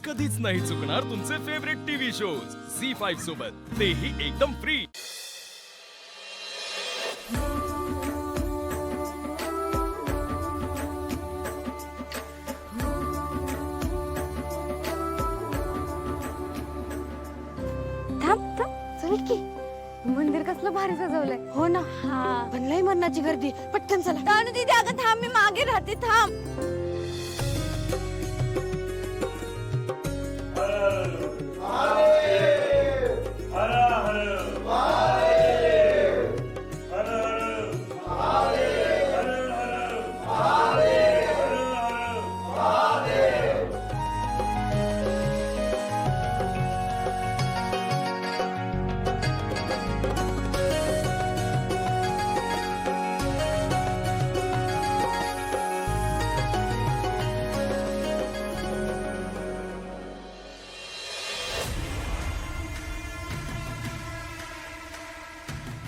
कधीच नाही चुकणार तुमचे फेवरेट टीव्ही शोज झी5 सोबत, तेही एकदम फ्री। थांब थांब, चल की मंदिर कसलं भारी सजवलंय। हो ना, हा पण लय मरणाची गर्दी, पटकन चला। तानू दीदी अगं थांब, मी मागे राहते, थांब।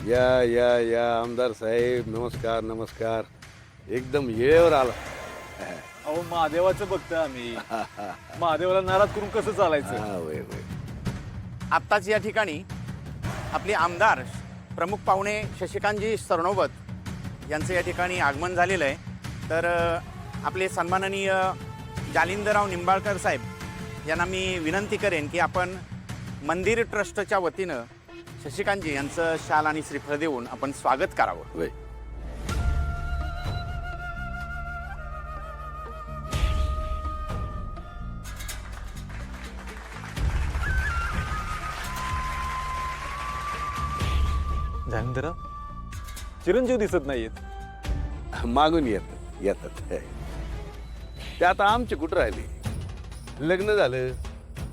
या या या आमदार साहेब, नमस्कार नमस्कार। एकदम येळेवर आला। अहो महादेवाचं बघतोय आम्ही। महादेवाला नाराज करून कसं चालायचं? हा, वय वय। आत्ताच या ठिकाणी आपले आमदार प्रमुख पाहुणे शशिकांतजी सरनोबत यांचं या ठिकाणी आगमन झालेलं आहे। तर आपले सन्माननीय जालिंदराव निंबाळकर साहेब यांना मी विनंती करेन की आपण मंदिर ट्रस्टच्या वतीनं शशिकांतजी यांचं शाल आणि श्रीफळ देऊन आपण स्वागत करावं। वय। जालिंदराव, चिरंजीव दिसत नाहीयेत। मागून येतात। ते आता आमचे कुठं राहिले? लग्न झालं,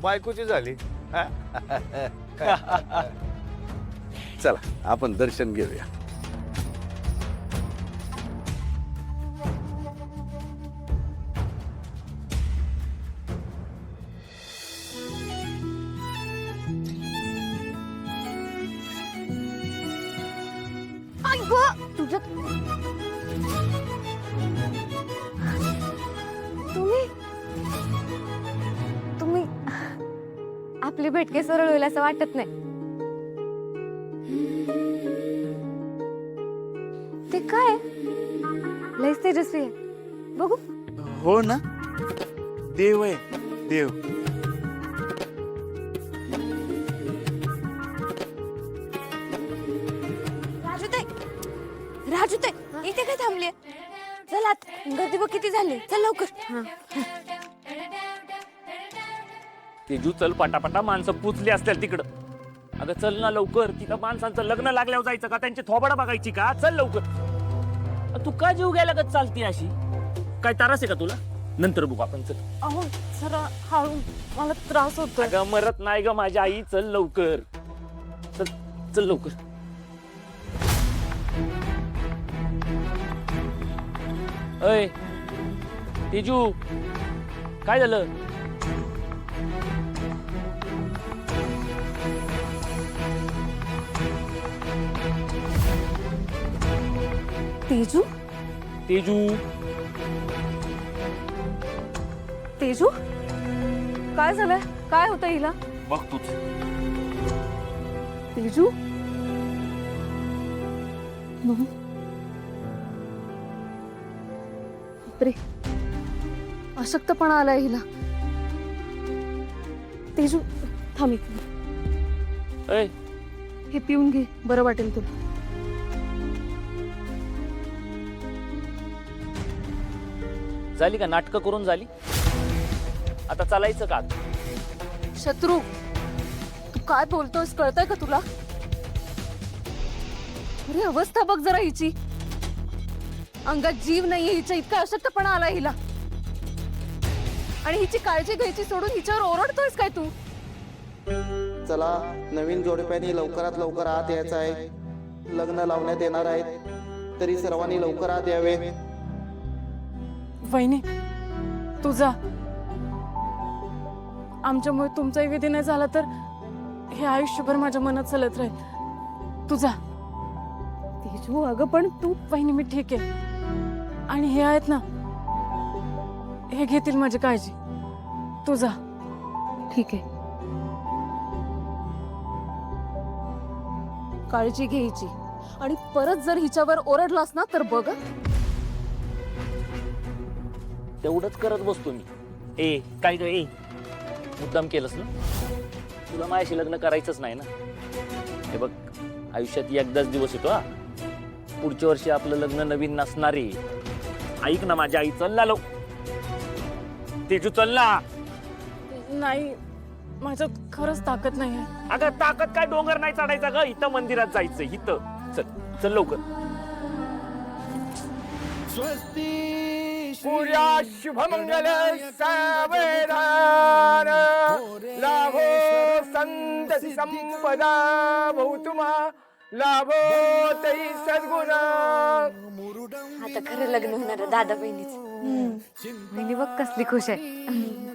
बायकोची झाली। चला आपण दर्शन घेऊया। आई गं, तुझं तुम्ही तुम्ही आपली भेट काही सरळ होईल असं वाटत नाही। ते काय लयच तेजस्वी आहे, बघू। हो ना, देव आहे देव। राजूताई इथे काय थांबले? चल आत, गर्दी बघ किती झाली, चल लवकर। तेजू चल, पटापटा माणसं पुचली असतील तिकडं। अगं चल ना लवकर, तिथं माणसांचं लग्न लागल्यावर जायचं का? त्यांची थोबाडा बघायची का? चल लवकर। तू का जीव घ्यायला लागत चालती अशी? काय त्रास आहे का तुला? नंतर बघू आपण, चल। अहो जरा हळू, मला त्रास होतोय। अगं मरत नाही ग माझी आई, चल लवकर, चल चल लवकर। अय तेजू, काय झालं? तेजू तेजू तेजू काय झालंय? काय होतं हिला? बघ तूच। तेजू बापरे, अशक्तपणा आलाय हिला। तेजू थांब एक मिनिट. अय हे पिऊन घे, बरं वाटेल तुला। झाली का नाटकं करून? झाली आता चालायचं का? शत्रू, तू काय बोलतोस कळतंय का तुला? अरे अवस्था बघ जरा हिची, अंगात जीव नाहीये हिच्या, इतका अशक्तपणा आला हिला। आणि हिची काळजी घ्यायची सोडून हिच्यावर ओरडतोयस काय तू? चला, नवीन जोडप्याने लवकरात लवकर आत यायचं आहे। लग्न लावण्यात येणार आहेत, तरी सर्वांनी लवकर आत यावे। वहिनी तू जा, आमच्यामुळे तुमचाही विधी नाही झाला तर हे आयुष्यभर माझ्या मनात चालत राहील। तू जा। तेजू अगं पण तू, वहिनी मी ठीक आहे, आणि हे आहेत ना, हे घेतील माझी काळजी। तू जा। ठीक आहे. काळजी घ्यायची आणि परत जर हिच्यावर ओरडलास ना तर बघ. तेवढंच करत बसतो मी. ए काय ग ए मुद्दाम केलंस ना? तुला माझ्याशी लग्न करायचंच नाही ना? हे बघ आयुष्यात एकदाच दिवस येतो हा. पुढच्या वर्षी आपलं लग्न नवीन नसणार आहे. ऐक ना माझ्या आई, चल ना लो. तेजू चल ना. नाही, माझ्यात खरंच ताकद नाही आहे. अगं ताकद काय डोंगर नाही चढायचा ग. इथं मंदिरात जायचं इथं. चल चल लवकर. पूजा शुभमंगल सावधान लाभो संतति संपदा भूतुमा लाभो तै सद्गुणा. आता खरं लग्न होणार आहे दादा बहिणीच. बहिणी बघ कसली खुश आहे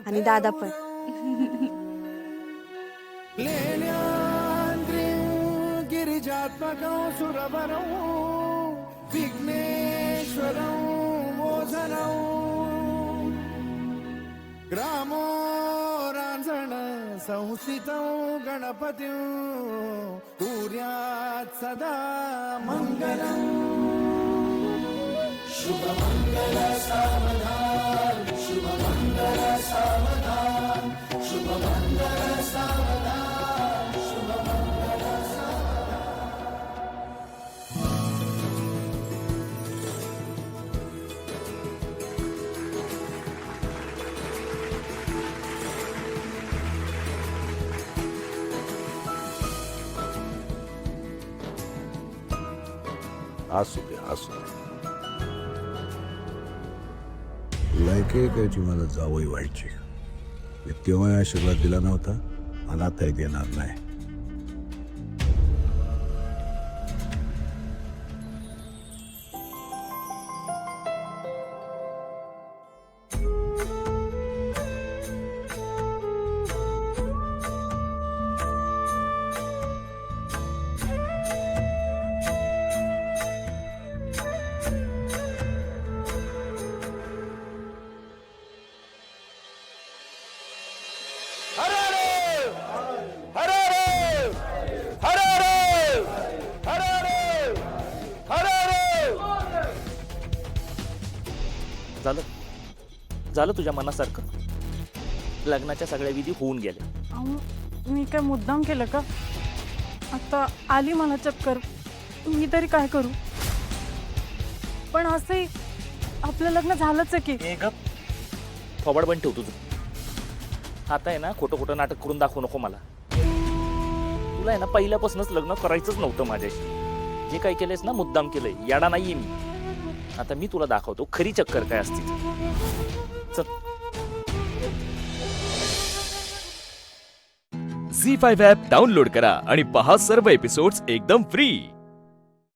आणि दादा पण. गिरिजात्मकं सुरवरं विघ्नेश्वरं मोचनं ग्रामो रांझण संस्थितं गणपतिं कुर्यात् सदा मङ्गलम्. शुभमङ्गल सावधान शुभमङ्गल सावधान शुभमङ्गल सावधान शुभमङ्गल सावधान. असू दे असू दे. लायके कायची मला जावई व्हायची. मी तेव्हा आशीर्वाद दिला नव्हता आणि आताही देणार नाही. झालं झालं तुझ्या मनासारखं. लग्नाच्या सगळ्या विधी होऊन गेल्या. अहो, मी काय मुद्दाम केलं का? आता आली मला चक्कर, मी तरी काय करू? पण असंही आपलं लग्न झालंच आहे की. थोबाड बंद ठेव तुझं. आता आहे ना खोटं खोटं नाटक करून दाखवू नको मला. तुला आहे ना पहिल्यापासूनच लग्न करायचंच नव्हतं माझ्याशी. जे काय केलंयस ना मुद्दाम केलंय. याडा नाहीये मी. आता मी तुला दाखवतो खरी चक्कर काय असते. चल. झी 5 ॲप डाउनलोड करा आणि पहा सर्व एपिसोड्स एकदम फ्री.